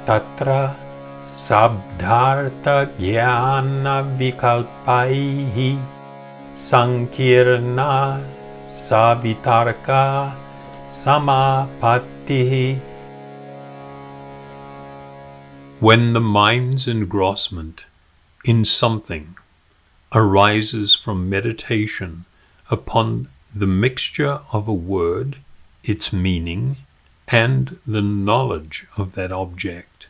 tatra śabdārtha-jñāna-vikalpaiḥ saṅkīrṇā savitarkā samāpattiḥ. When the mind's engrossment in something arises from meditation upon the mixture of a word, its meaning, and the knowledge of that object,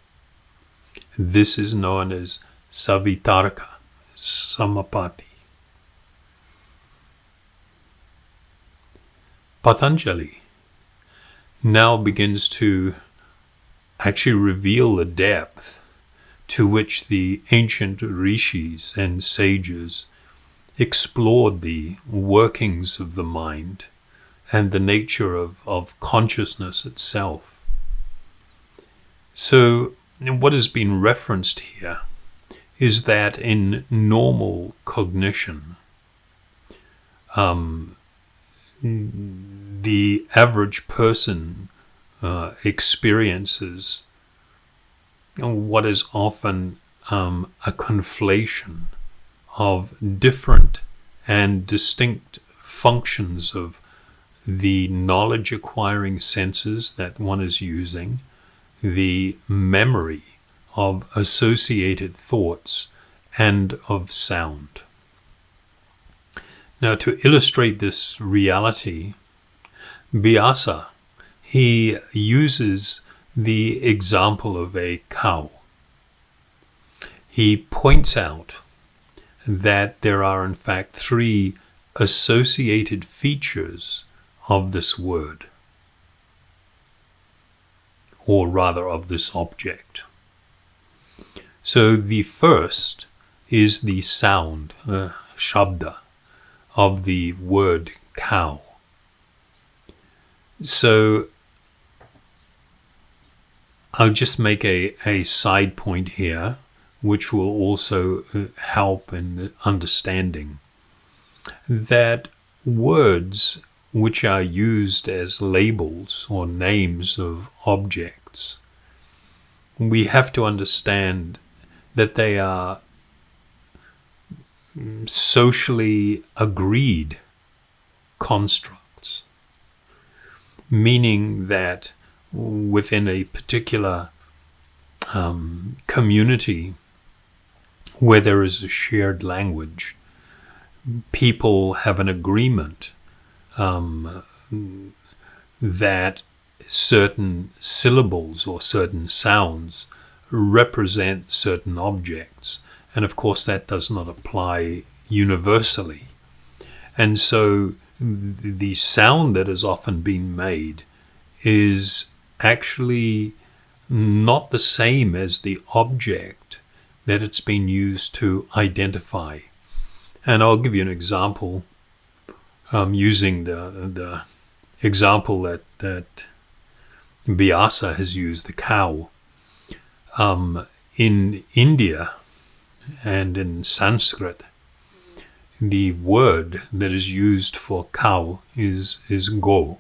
this is known as savitarkā, samapatti. Patanjali now begins to actually reveal the depth to which the ancient rishis and sages explored the workings of the mind and the nature of consciousness itself. So what has been referenced here is that in normal cognition, the average person experiences what is often a conflation of different and distinct functions of the knowledge acquiring senses that one is using, the memory of associated thoughts, and of sound. Now, to illustrate this reality, Vyasa, he uses the example of a cow. He points out that there are in fact three associated features of this word, or rather of this object. So the first is the sound, śabda, of the word cow. So I'll just make a side point here, which will also help in understanding that words which are used as labels or names of objects, we have to understand that they are socially agreed constructs, meaning that within a particular community where there is a shared language, people have an agreement that certain syllables or certain sounds represent certain objects. And of course that does not apply universally. And so the sound that has often been made is actually not the same as the object that it's been used to identify. And I'll give you an example using the example that Vyasa has used, the cow. In India and in Sanskrit, the word that is used for cow is go.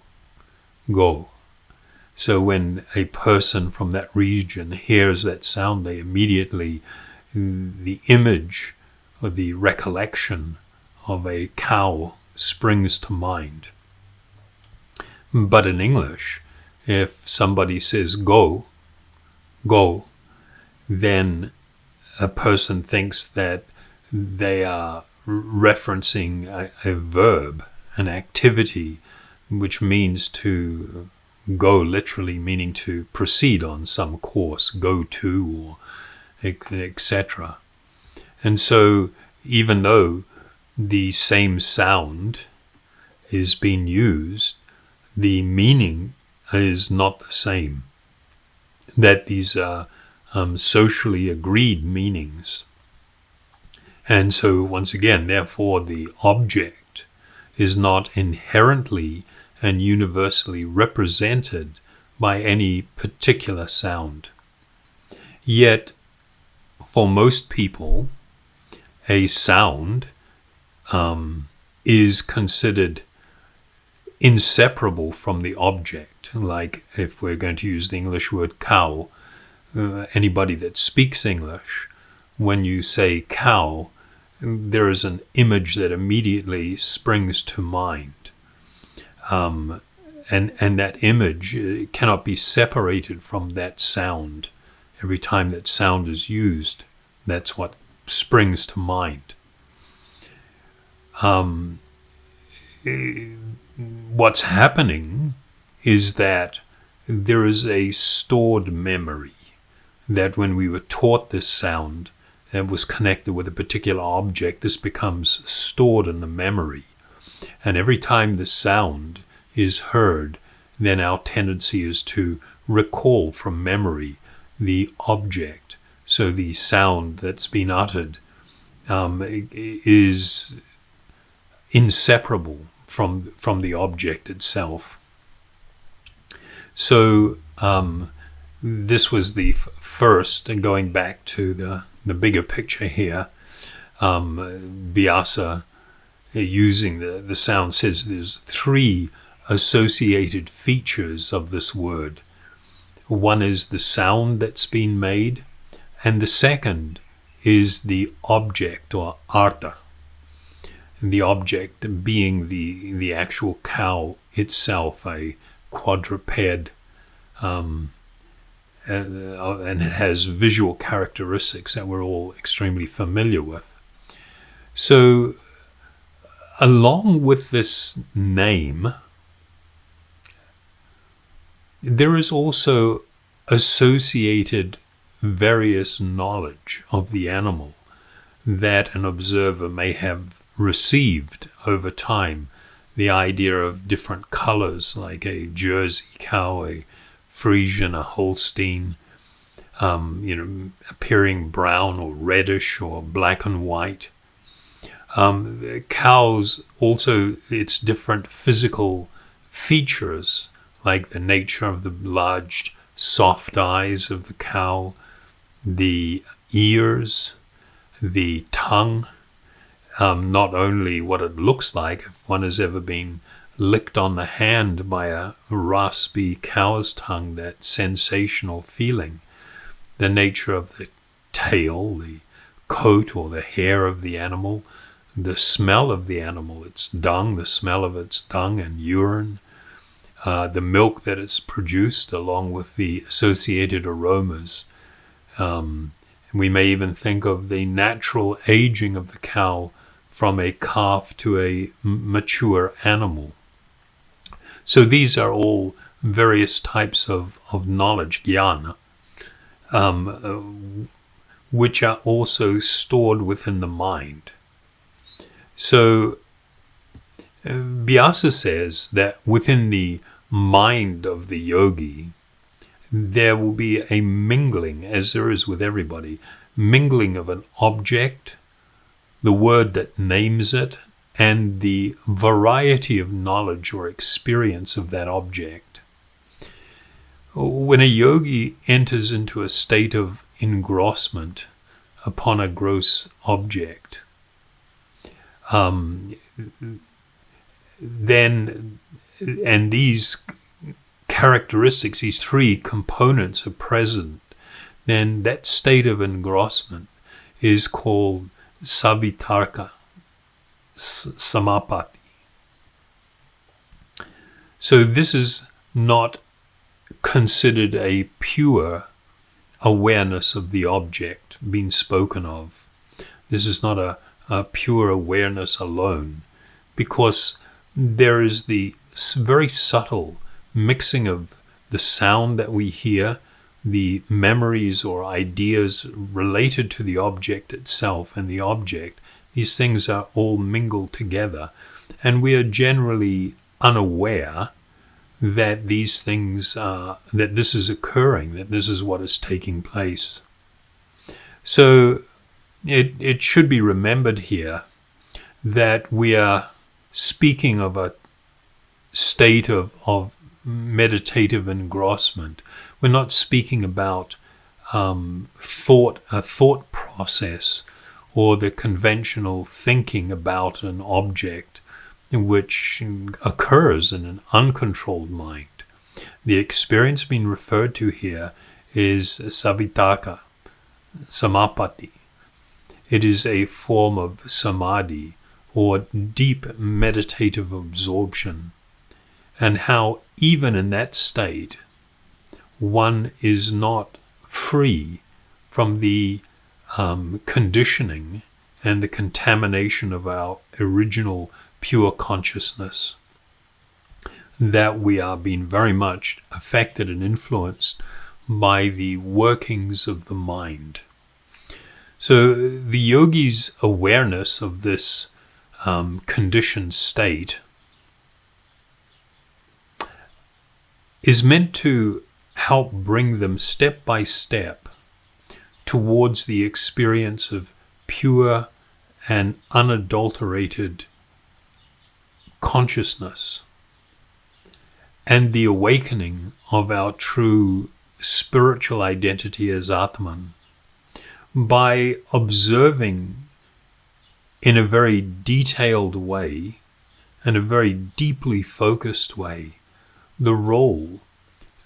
So when a person from that region hears that sound, they immediately, the image or the recollection of a cow springs to mind. But in English, if somebody says go, then a person thinks that they are referencing a verb, an activity, which means to go, literally meaning to proceed on some course, go to, or etc. And so even though the same sound is being used, the meaning is not the same. That these are socially agreed meanings. And so once again, therefore, the object is not inherently and universally represented by any particular sound. Yet, for most people, a sound is considered inseparable from the object. Like if we're going to use the English word cow, anybody that speaks English, when you say cow, there is an image that immediately springs to mind. And that image cannot be separated from that sound. Every time that sound is used, that's what springs to mind. What's happening is that there is a stored memory, that when we were taught this sound and was connected with a particular object, this becomes stored in the memory. And every time the sound is heard, then our tendency is to recall from memory the object. So the sound that's been uttered is inseparable from the object itself. So this was the first, and going back to the bigger picture here, Vyasa, using the sound, says there's three associated features of this word. One is the sound that's been made, and the second is the object, or artha. The object being the actual cow itself, a quadruped, and it has visual characteristics that we're all extremely familiar with. So, along with this name, there is also associated various knowledge of the animal that an observer may have received over time. The idea of different colors, like a Jersey cow, a Frisian, a Holstein, appearing brown or reddish or black and white. Cows also, its different physical features, like the nature of the large soft eyes of the cow, the ears, the tongue, not only what it looks like. If one has ever been licked on the hand by a raspy cow's tongue, that sensational feeling, the nature of the tail, the coat or the hair of the animal, the smell of the animal, its dung, the smell of its dung and urine, the milk that is produced along with the associated aromas. We may even think of the natural aging of the cow from a calf to a mature animal. So these are all various types of knowledge, jnana, which are also stored within the mind. So Vyasa says that within the mind of the yogi, there will be a mingling, as there is with everybody, mingling of an object, the word that names it, and the variety of knowledge or experience of that object. When a yogi enters into a state of engrossment upon a gross object, then, and these characteristics, these three components are present, then that state of engrossment is called savitarkā, samāpatti. So this is not considered a pure awareness of the object being spoken of. This is not a pure awareness alone, because there is the very subtle mixing of the sound that we hear, the memories or ideas related to the object itself and the object. These things are all mingled together, and we are generally unaware that these things that this is occurring, that this is what is taking place. So it should be remembered here that we are speaking of a state of meditative engrossment. We're not speaking about a thought process or the conventional thinking about an object which occurs in an uncontrolled mind. The experience being referred to here is savitarkā, samāpatti. It is a form of samadhi, or deep meditative absorption, and how even in that state, one is not free from the conditioning and the contamination of our original pure consciousness, that we are being very much affected and influenced by the workings of the mind. So the yogi's awareness of this conditioned state is meant to help bring them step by step towards the experience of pure and unadulterated consciousness and the awakening of our true spiritual identity as Atman, by observing in a very detailed way and a very deeply focused way the role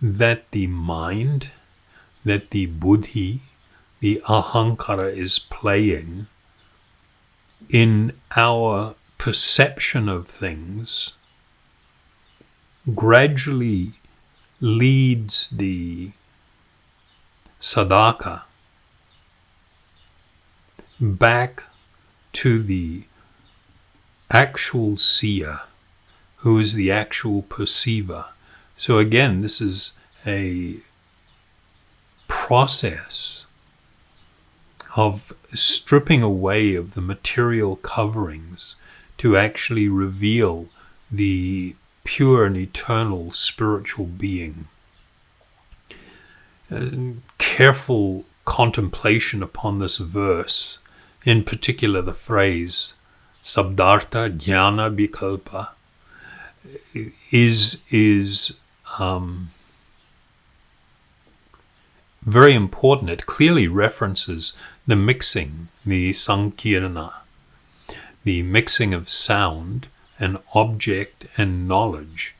that the mind, that the buddhi, the ahankara is playing in our perception of things, gradually leads the sadhaka back to the actual seer, who is the actual perceiver. So again, this is a process of stripping away of the material coverings to actually reveal the pure and eternal spiritual being. Careful contemplation upon this verse, in particular the phrase śabdārtha-jñāna-vikalpaiḥ, is very important. It clearly references the mixing, the saṅkīrṇā, the mixing of sound and object and knowledge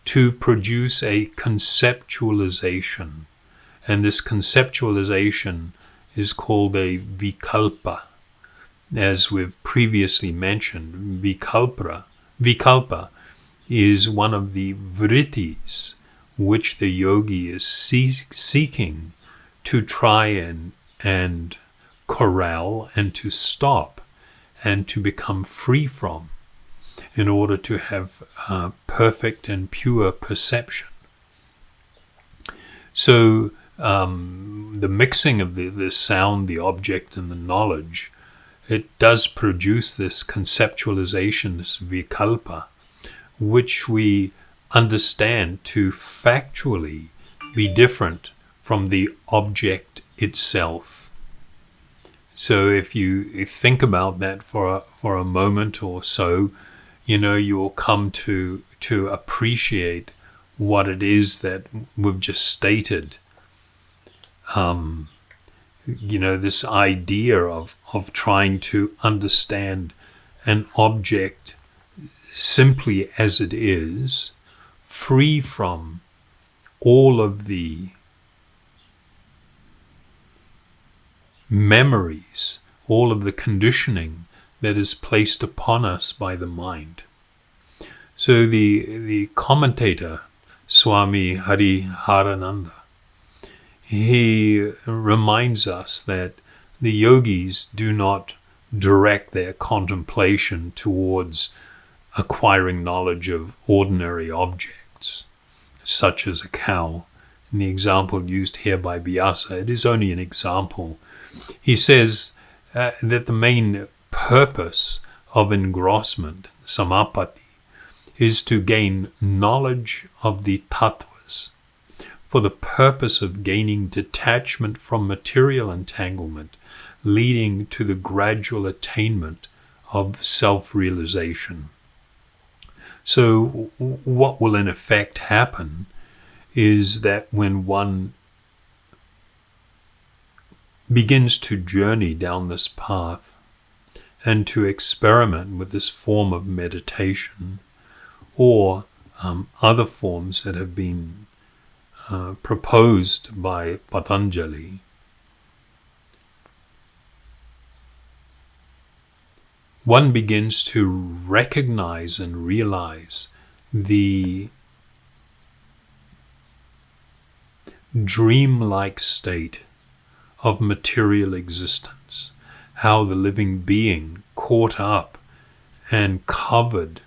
to produce a conceptualization. And this conceptualization is called a vikalpa. As we've previously mentioned, vikalpa is one of the vrittis which the yogi is seeking to try and corral and to stop and to become free from, in order to have perfect and pure perception. So the mixing of the sound, the object, and the knowledge, it does produce this conceptualization, this vikalpa, which we understand to factually be different from the object itself. So if you think about that for a moment or so, you'll come to appreciate what it is that we've just stated. This idea of trying to understand an object simply as it is, free from all of the memories, all of the conditioning that is placed upon us by the mind. So the commentator, Swami Hariharananda, he reminds us that the yogis do not direct their contemplation towards acquiring knowledge of ordinary objects, such as a cow. In the example used here by Vyasa, it is only an example. He says that the main purpose of engrossment, samāpatti, is to gain knowledge of the tattvas for the purpose of gaining detachment from material entanglement, leading to the gradual attainment of self-realization. So what will in effect happen is that when one begins to journey down this path and to experiment with this form of meditation, or other forms that have been proposed by Patanjali, one begins to recognize and realize the dreamlike state of material existence, how the living being caught up and covered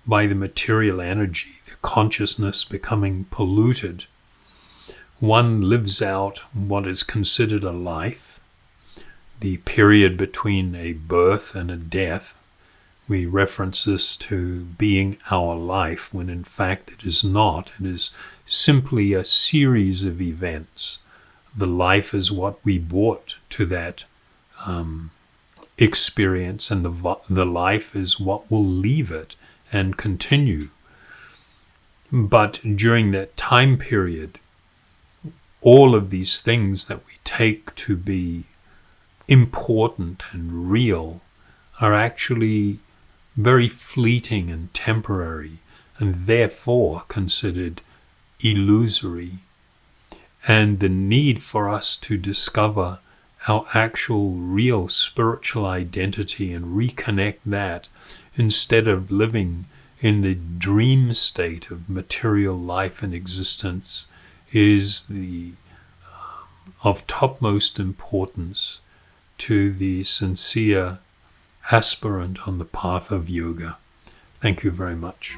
by the material energy, the consciousness becoming polluted. One lives out what is considered a life, the period between a birth and a death. We reference this to being our life, when in fact it is not. It is simply a series of events. The life is what we brought to that experience, and the life is what will leave it and continue. But during that time period, all of these things that we take to be important and real are actually very fleeting and temporary, and therefore considered illusory. And the need for us to discover our actual real spiritual identity and reconnect that, instead of living in the dream state of material life and existence, is of topmost importance to the sincere aspirant on the path of yoga. Thank you very much.